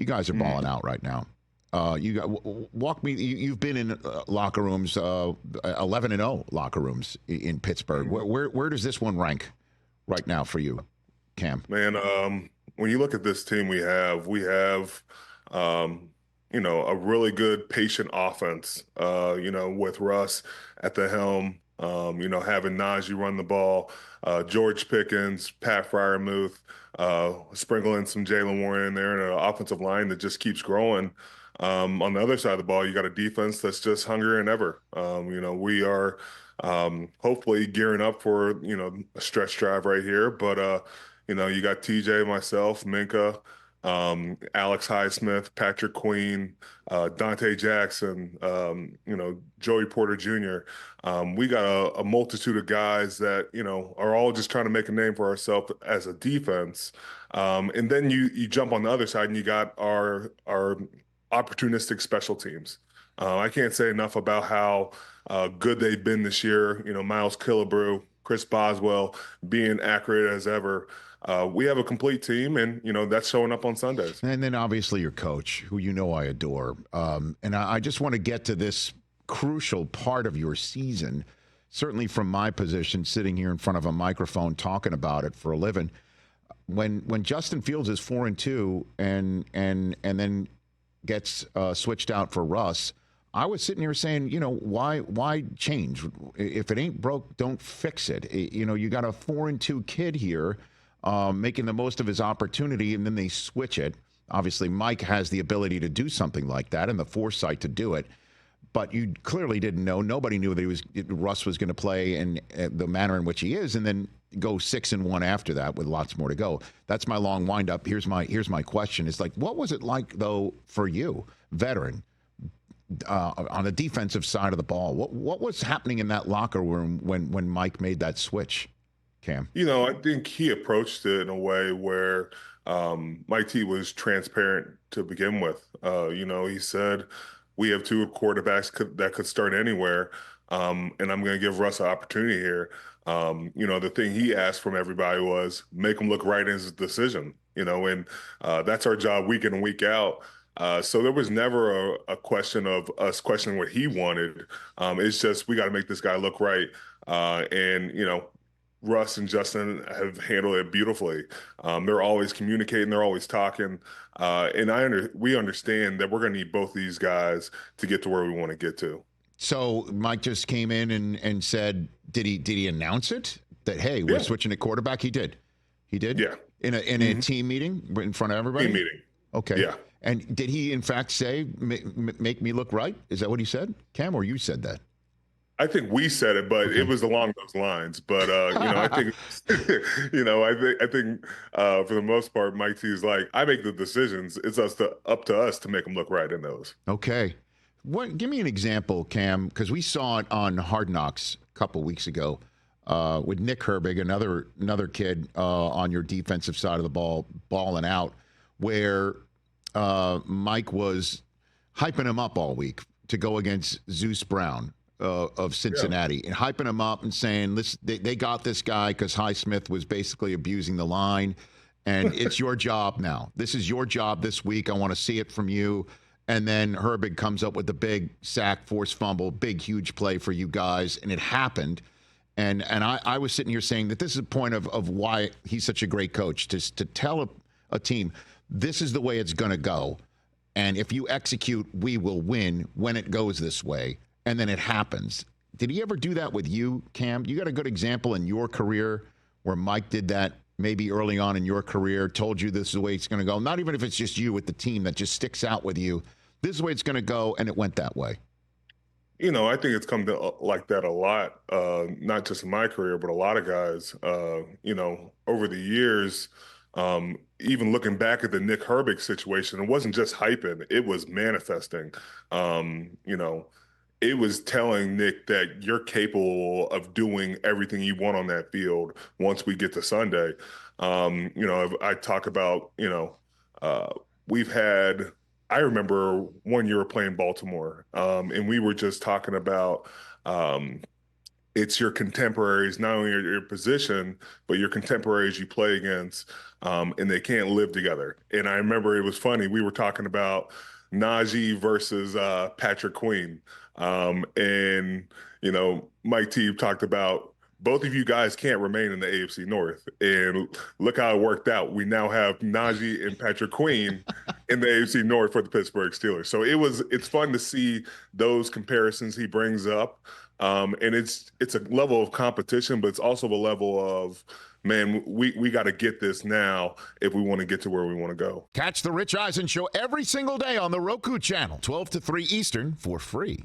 You guys are balling out right now. Walk me. You've been in locker rooms, 11-0 locker rooms in Pittsburgh. Where does this one rank right now for you, Cam? Man, when you look at this team a really good patient offense, with Russ at the helm, having Najee run the ball, George Pickens, Pat Freiermuth, sprinkling some Jalen Warren in there, and an offensive line that just keeps growing. On the other side of the ball, you got a defense that's just hungrier than ever. We are hopefully gearing up for, a stretch drive right here, but you got TJ, myself, Minka, Alex Highsmith, Patrick Queen, Dante Jackson, Joey Porter Jr. We got a multitude of guys that, are all just trying to make a name for ourselves as a defense. And then you jump on the other side and you got our opportunistic special teams. I can't say enough about how good they've been this year. Miles Killebrew, Chris Boswell being accurate as ever. We have a complete team, and that's showing up on Sundays. And then obviously your coach, who I adore. And I just want to get to this crucial part of your season. Certainly from my position, sitting here in front of a microphone talking about it for a living. When Justin Fields is 4-2 and then gets switched out for Russ, I was sitting here saying, why change? If it ain't broke, don't fix it. You got a 4-2 kid here making the most of his opportunity, and then they switch it. Obviously, Mike has the ability to do something like that and the foresight to do it. But you clearly didn't know. Nobody knew that Russ was going to play in the manner in which he is, and then go 6-1 after that with lots more to go. That's my long windup. Here's my question: It's like, what was it like though for you, veteran, on the defensive side of the ball? What was happening in that locker room when Mike made that switch, Cam? I think he approached it in a way where Mike T was transparent to begin with. He said, we have two quarterbacks that could start anywhere, and I'm going to give Russ an opportunity here. The thing he asked from everybody was make him look right in his decision, and that's our job week in and week out. So there was never a question of us questioning what he wanted. It's just we got to make this guy look right. And Russ and Justin have handled it beautifully. They're always communicating. They're always talking. And we understand that we're going to need both these guys to get to where we want to get to. So Mike just came in and said, did he announce it? That, hey, we're switching to quarterback? He did. He did? Yeah. In a team meeting in front of everybody? Team meeting. Okay. Yeah. And did he, in fact, say, make me look right? Is that what he said? Cam, or you said that? I think we said it, but it was along those lines. But I think, I think for the most part, Mike T is like, I make the decisions. It's up to us to make them look right in those. Okay. Give me an example, Cam, because we saw it on Hard Knocks a couple weeks ago with Nick Herbig, another kid on your defensive side of the ball, balling out, where Mike was hyping him up all week to go against Zeus Brown of Cincinnati, and hyping him up and saying, listen, they got this guy because Highsmith was basically abusing the line, and it's your job now. This is your job this week. I want to see it from you. And then Herbig comes up with the big sack, forced fumble, big, huge play for you guys, and it happened. And I was sitting here saying that this is a point of why he's such a great coach, to tell a team, this is the way it's going to go. And if you execute, we will win when it goes this way. And then it happens. Did he ever do that with you, Cam? You got a good example in your career where Mike did that maybe early on in your career, told you this is the way it's going to go. Not even if it's just you with the team that just sticks out with you. This is the way it's going to go, and it went that way. I think it's come to like that a lot, not just in my career, but a lot of guys, over the years. Even looking back at the Nick Herbig situation, it wasn't just hyping, it was manifesting. It was telling Nick that you're capable of doing everything you want on that field once we get to Sunday. I talk about, I remember one year playing Baltimore, and we were just talking about, it's your contemporaries, not only your position, but your contemporaries you play against, and they can't live together. And I remember it was funny. We were talking about Najee versus Patrick Queen. And, Mike T talked about both of you guys can't remain in the AFC North. And look how it worked out. We now have Najee and Patrick Queen in the AFC North for the Pittsburgh Steelers. So it's fun to see those comparisons he brings up. And it's a level of competition, but it's also a level of, man, we got to get this now if we want to get to where we want to go. Catch the Rich Eisen Show every single day on the Roku Channel, 12 to 3 Eastern, for free.